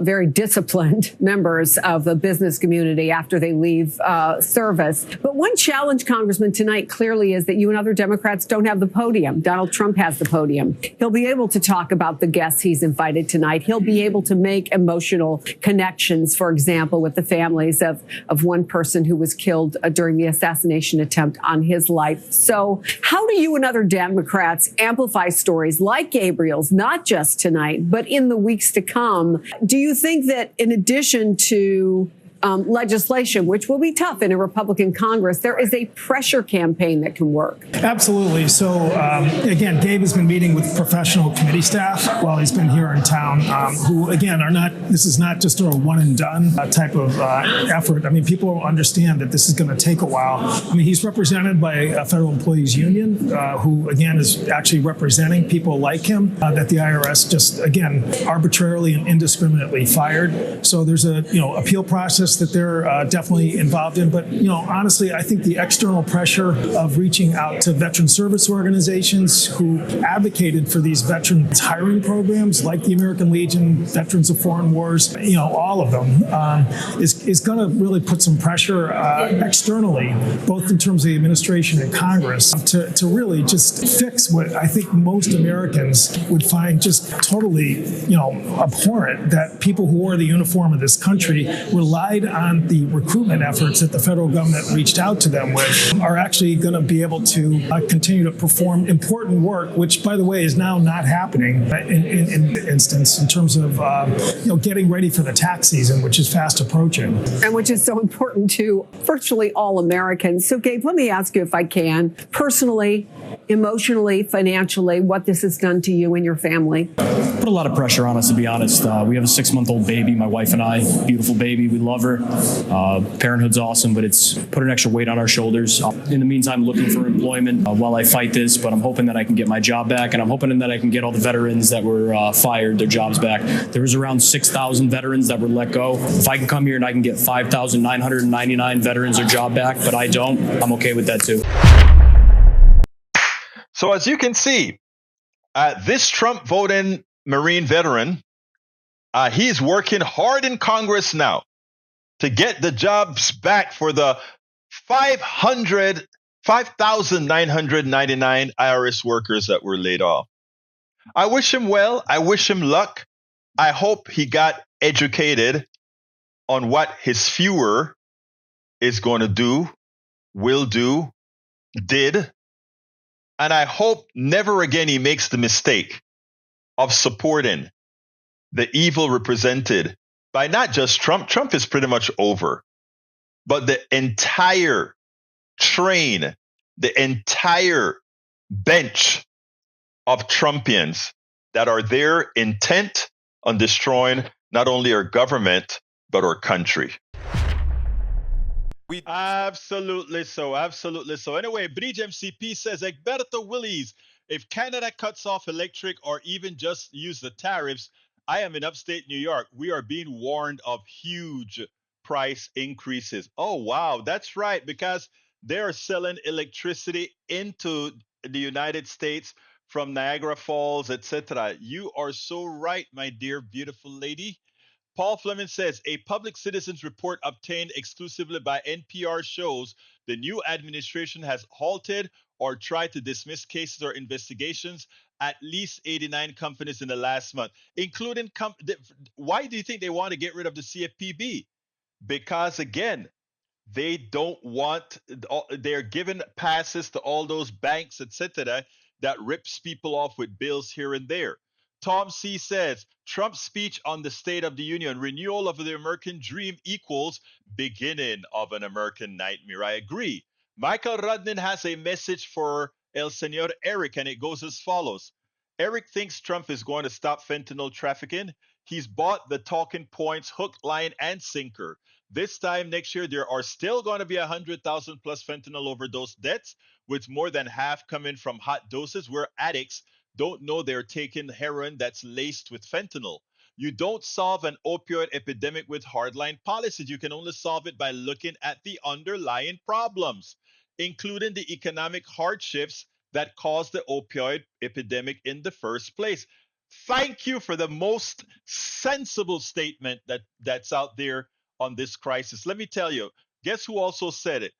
S12: very disciplined members of the business community after they leave service. But one challenge, Congressman, tonight clearly is that you and other Democrats don't have the podium. Donald Trump has the podium. He'll be able to talk about the guests he's invited tonight. He'll be able to make emotional connections, for example, with the families of one person who was killed during the assassination attempt on his life. So how do you and other Democrats amplify stories like Gabriel's, not just tonight, but in the weeks to come? Do you think that in addition to legislation, which will be tough in a Republican Congress, there is a pressure campaign that can work?
S16: Absolutely. So, again, Gabe has been meeting with professional committee staff while he's been here in town, who, again, this is not just a one and done type of effort. I mean, people understand that this is going to take a while. I mean, he's represented by a federal employees union, who, again, is actually representing people like him that the IRS just, again, arbitrarily and indiscriminately fired. So there's a, appeal process that they're definitely involved in. But, honestly, I think the external pressure of reaching out to veteran service organizations who advocated for these veterans hiring programs like the American Legion, Veterans of Foreign Wars, all of them, is going to really put some pressure externally, both in terms of the administration and Congress, to really just fix what I think most Americans would find just totally, abhorrent, that people who wore the uniform of this country relied on the recruitment efforts that the federal government reached out to them with, are actually going to be able to continue to perform important work, which, by the way, is now not happening in instance in terms of getting ready for the tax season, which is fast approaching.
S12: And which is so important to virtually all Americans. So, Gabe, let me ask you, if I can, personally, emotionally, financially, what this has done to you and your family.
S13: Put a lot of pressure on us, to be honest. We have a 6-month-old baby, my wife and I, beautiful baby. We love her. Parenthood's awesome, but it's put an extra weight on our shoulders. In the meantime, looking for employment while I fight this, but I'm hoping that I can get my job back, and I'm hoping that I can get all the veterans that were fired their jobs back. There was around 6,000 veterans that were let go. If I can come here and I can get 5,999 veterans their job back, but I don't, I'm okay with that too.
S1: So as you can see, this Trump voting Marine veteran, he's working hard in Congress now to get the jobs back for the 500 5,999 IRS workers that were laid off. I wish him well. I wish him luck. I hope he got educated on what his fewer is going to do, will do, did. And I hope never again he makes the mistake of supporting the evil represented by not just Trump. Trump is pretty much over, but the entire train, the entire bench of Trumpians that are there intent on destroying not only our government, but our country. Absolutely so. Absolutely so. Anyway, Bridge MCP says, Egberto Willies, if Canada cuts off electric or even just use the tariffs, I am in upstate New York. We are being warned of huge price increases. Oh, wow. That's right. Because they are selling electricity into the United States from Niagara Falls, etc. You are so right, my dear, beautiful lady. Paul Fleming says a public citizens report obtained exclusively by NPR shows the new administration has halted or tried to dismiss cases or investigations at least 89 companies in the last month, including why do you think they want to get rid of the CFPB? Because again, they don't want, they're giving passes to all those banks, etc., that rips people off with bills here and there. Tom C says Trump's speech on the State of the Union, renewal of the American dream equals beginning of an American nightmare. I agree. Michael Rudnin has a message for El Senor Eric, and it goes as follows. Eric thinks Trump is going to stop fentanyl trafficking. He's bought the talking points hook, line, and sinker. This time next year, there are still going to be 100,000 plus fentanyl overdose deaths, with more than half coming from hot doses where addicts don't know they're taking heroin that's laced with fentanyl. You don't solve an opioid epidemic with hardline policies. You can only solve it by looking at the underlying problems, including the economic hardships that caused the opioid epidemic in the first place. Thank you for the most sensible statement that's out there on this crisis. Let me tell you, guess who also said it?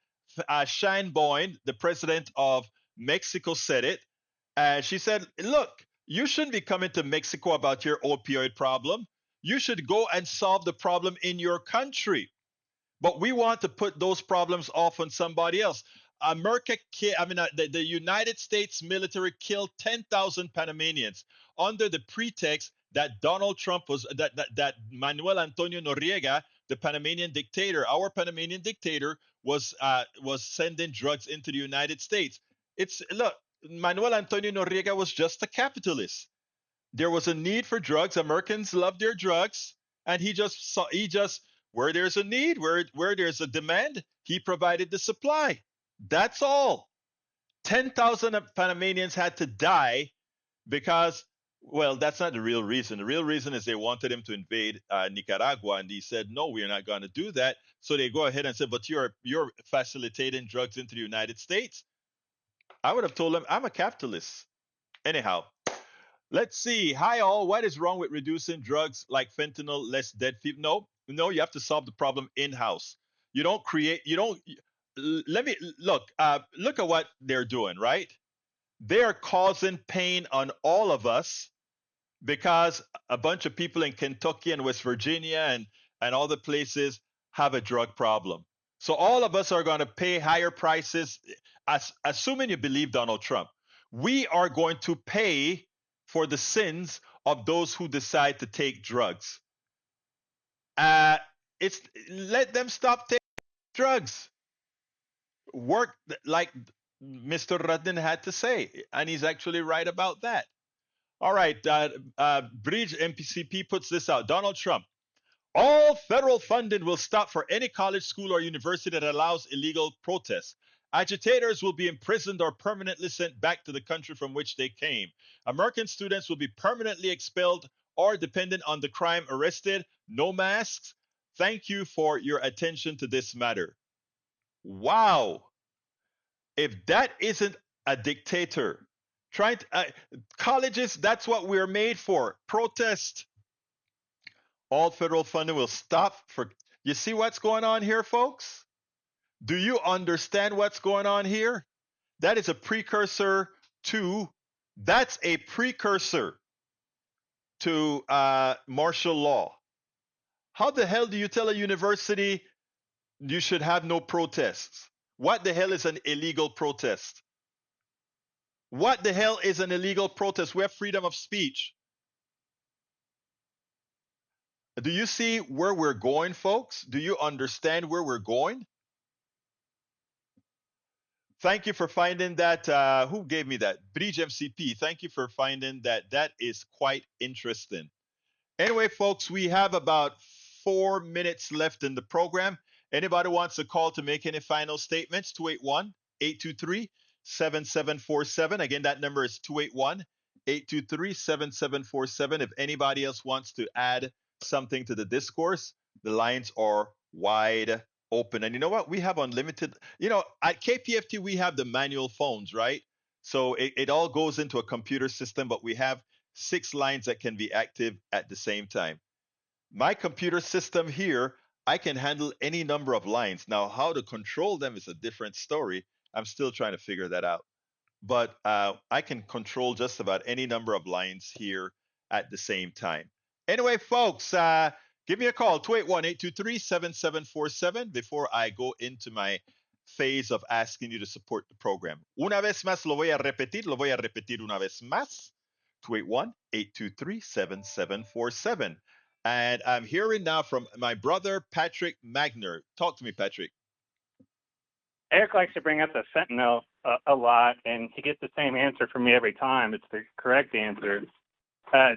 S1: Shine Boyne, the president of Mexico, said it. She said, look, you shouldn't be coming to Mexico about your opioid problem. You should go and solve the problem in your country. But we want to put those problems off on somebody else. The United States military killed 10,000 Panamanians under the pretext that Donald Trump was, that Manuel Antonio Noriega, the Panamanian dictator, our Panamanian dictator, was sending drugs into the United States. Look, Manuel Antonio Noriega was just a capitalist. There was a need for drugs. Americans love their drugs, and he just where there's a need, where there's a demand, he provided the supply. That's all. 10,000 Panamanians had to die because, well, that's not the real reason. The real reason is they wanted him to invade Nicaragua, and he said, no, we are not going to do that. So they go ahead and say, but you're facilitating drugs into the United States. I would have told him, I'm a capitalist. Anyhow, let's see. Hi, all. What is wrong with reducing drugs like fentanyl, less dead people? No, you have to solve the problem in-house. Let me look at what they're doing, right? They're causing pain on all of us because a bunch of people in Kentucky and West Virginia and other places have a drug problem. So all of us are going to pay higher prices, assuming you believe Donald Trump. We are going to pay for the sins of those who decide to take drugs. Let them stop taking drugs. Work like Mr. Rudin had to say, and he's actually right about that. All right, Bridge MPCP puts this out. Donald Trump. All federal funding will stop for any college, school, or university that allows illegal protests. Agitators will be imprisoned or permanently sent back to the country from which they came. American students will be permanently expelled or, depending on the crime, arrested. No masks. Thank you for your attention to this matter. Wow. If that isn't a dictator, colleges, that's what we're made for. Protest. All federal funding will stop for. You see what's going on here, folks? Do you understand what's going on here? That is a precursor to, that's a precursor to martial law. How the hell do you tell a university you should have no protests? What the hell is an illegal protest? What the hell is an illegal protest? We have freedom of speech. Do you see where we're going, folks? Do you understand where we're going? Thank you for finding that. Who gave me that? Bridge MCP. Thank you for finding that. That is quite interesting. Anyway, folks, we have about 4 minutes left in the program. Anybody wants to call to make any final statements? 281-823-7747. Again, that number is 281-823-7747. If anybody else wants to add something to the discourse, the lines are wide open. And you know what? We have unlimited, at KPFT, we have the manual phones, right? So it all goes into a computer system, but we have 6 lines that can be active at the same time. My computer system here, I can handle any number of lines. Now, how to control them is a different story. I'm still trying to figure that out. But I can control just about any number of lines here at the same time. Anyway, folks, give me a call, 281-823-7747, before I go into my phase of asking you to support the program. Una vez más lo voy a repetir una vez más. 281-823-7747. And I'm hearing now from my brother, Patrick Magner. Talk to me, Patrick.
S11: Eric likes to bring up the fentanyl a lot, and he gets the same answer from me every time. It's the correct answer.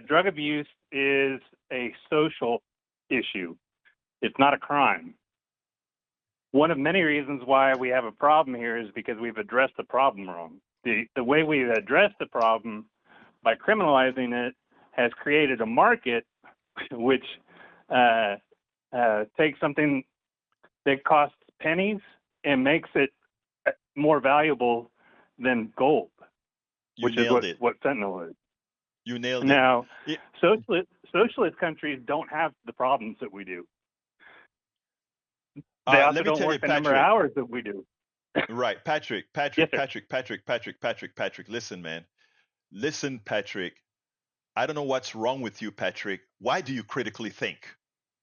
S11: Drug abuse is a social issue. It's not a crime. One of many reasons why we have a problem here is because we've addressed the problem wrong. The way we've addressed the problem by criminalizing it has created a market which takes something that costs pennies and makes it more valuable than gold, which is what fentanyl is.
S1: You nailed it.
S11: Now, socialist countries don't have the problems that we do. They also don't work the number of hours that we do.
S1: Right. Patrick,
S11: Yes,
S1: Patrick, listen, man. Listen, Patrick. I don't know what's wrong with you, Patrick. Why do you critically think?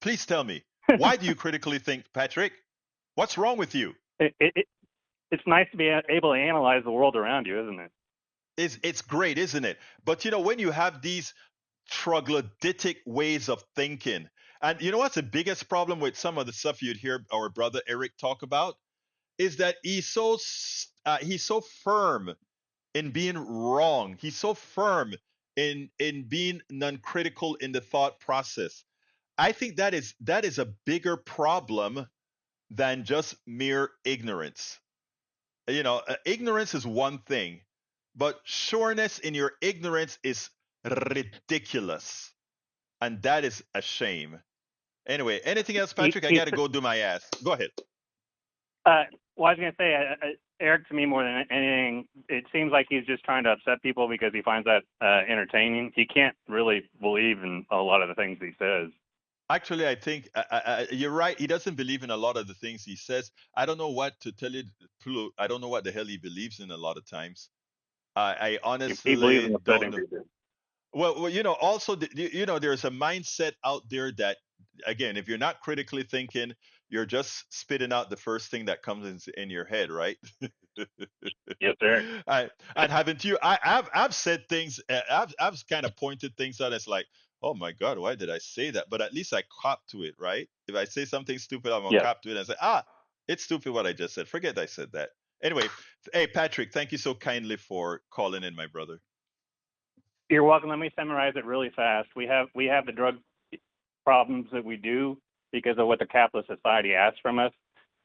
S1: Please tell me. Why do you critically think, Patrick? What's wrong with you?
S11: It's nice to be able to analyze the world around you, isn't it?
S1: It's great, isn't it? But when you have these troglodytic ways of thinking, and you know what's the biggest problem with some of the stuff you'd hear our brother Eric talk about, is that he's so firm in being wrong. He's so firm in being non-critical in the thought process. I think that is a bigger problem than just mere ignorance. Ignorance is one thing, but sureness in your ignorance is ridiculous, and that is a shame. Anyway, anything else, Patrick? I got to go do my ass. Go ahead.
S11: Well, I was going to say, Eric, to me, more than anything, it seems like he's just trying to upset people because he finds that entertaining. He can't really believe in a lot of the things he says.
S1: Actually, I think you're right. He doesn't believe in a lot of the things he says. I don't know what to tell you. I don't know what the hell he believes in a lot of times. I honestly don't know. Well, also, there's a mindset out there that, again, if you're not critically thinking, you're just spitting out the first thing that comes in your head, right?
S11: Yes, sir.
S1: And haven't you? I've said things. I've kind of pointed things out as like, oh my God, why did I say that? But at least I cop to it, right? If I say something stupid, I'm gonna cop to it and say, it's stupid what I just said. Forget I said that. Anyway, hey Patrick, thank you so kindly for calling in, my brother.
S11: You're welcome. Let me summarize it really fast. We have the drug problems that we do because of what the capitalist society asks from us.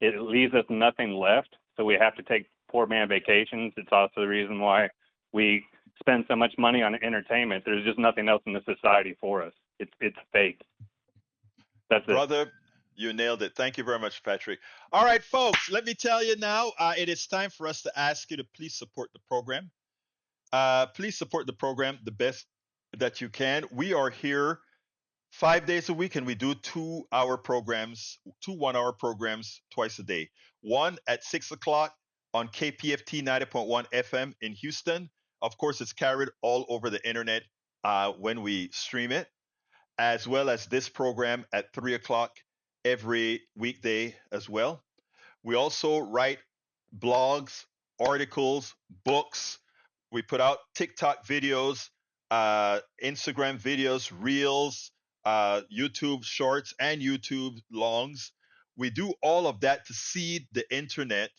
S11: It leaves us nothing left, so we have to take poor man vacations. It's also the reason why we spend so much money on entertainment. There's just nothing else in the society for us. It's fake. That's it.
S1: Brother, you nailed it. Thank you very much, Patrick. All right, folks, let me tell you now, it is time for us to ask you to please support the program. Please support the program the best that you can. We are here 5 days a week, and we do 2 1-hour programs twice a day. One at 6 o'clock on KPFT 90.1 FM in Houston. Of course, it's carried all over the internet when we stream it, as well as this program at 3 o'clock every weekday as well. We also write blogs, articles, books. We put out TikTok videos, Instagram videos, reels, YouTube shorts, and YouTube longs. We do all of that to seed the internet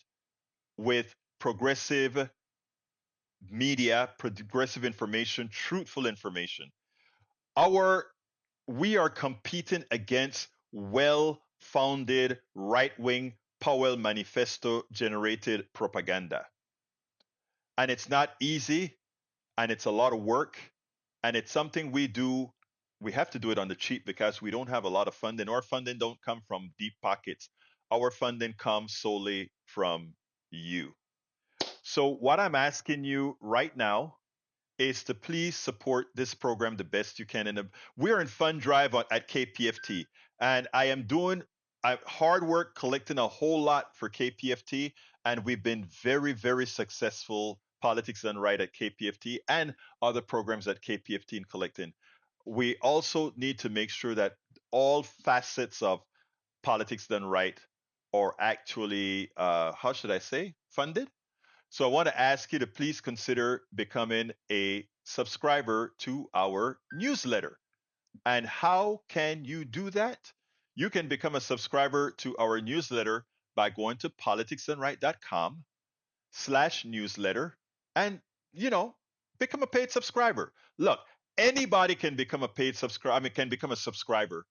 S1: with progressive media, progressive information, truthful information. We are competing against well-founded right-wing Powell Manifesto generated propaganda. And it's not easy, and it's a lot of work, and it's something we have to do it on the cheap because we don't have a lot of funding. Our funding don't come from deep pockets. Our funding comes solely from you. So what I'm asking you right now is to please support this program the best you can. And we're in fund drive at KPFT, and I am doing hard work collecting a whole lot for KPFT, and we've been very, very successful, Politics Done Right at KPFT and other programs at KPFT in collecting. We also need to make sure that all facets of Politics Done Right are actually, how should I say, funded. So I want to ask you to please consider becoming a subscriber to our newsletter. And how can you do that? You can become a subscriber to our newsletter by going to politicsdoneright.com/newsletter and, become a paid subscriber. Look, anybody can become a paid subscriber. I mean, can become a subscriber.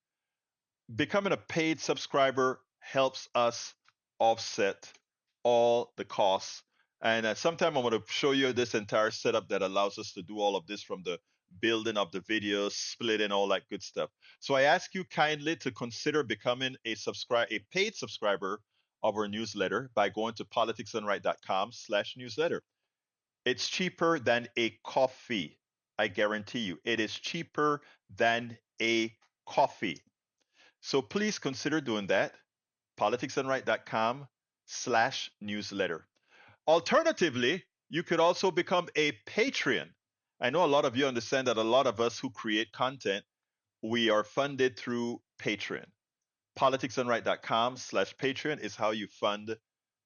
S1: Becoming a paid subscriber helps us offset all the costs. And sometime I'm going to show you this entire setup that allows us to do all of this, from the building of the videos, splitting, all that good stuff. So I ask you kindly to consider becoming a paid subscriber of our newsletter by going to politicsdoneright.com/newsletter. It's cheaper than a coffee. I guarantee you, it is cheaper than a coffee. So please consider doing that. politicsdoneright.com/newsletter. Alternatively, you could also become a Patreon. I know a lot of you understand that a lot of us who create content, we are funded through Patreon. politicsdoneright.com/Patreon is how you fund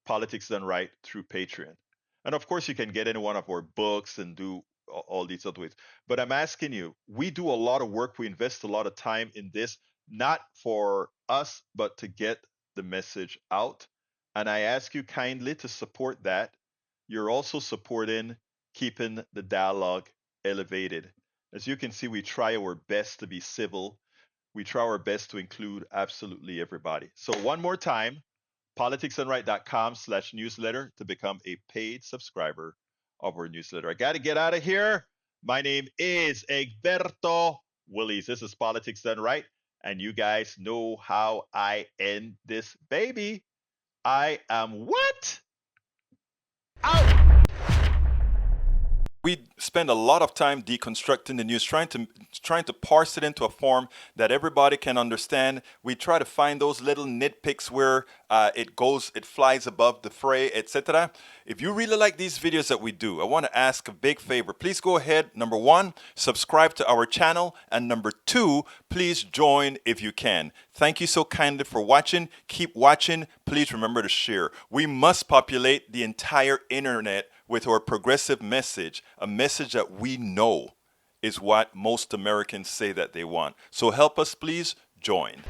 S1: Politics Done Right through Patreon. And of course, you can get any one of our books and do all these other ways. But I'm asking you, we do a lot of work. We invest a lot of time in this, not for us, but to get the message out. And I ask you kindly to support that. You're also supporting keeping the dialogue elevated. As you can see, we try our best to be civil. We try our best to include absolutely everybody. So one more time, politicsdoneright.com/newsletter to become a paid subscriber of our newsletter. I got to get out of here. My name is Egberto Willies. This is Politics Done Right. And you guys know how I end this baby. I am what? Out! We spend a lot of time deconstructing the news, trying to parse it into a form that everybody can understand. We try to find those little nitpicks where it flies above the fray, etc. If you really like these videos that we do, I want to ask a big favor. Please go ahead. Number 1, subscribe to our channel. And number 2, please join if you can. Thank you so kindly for watching. Keep watching. Please remember to share. We must populate the entire internet with our progressive message, a message that we know is what most Americans say that they want. So help us, please join.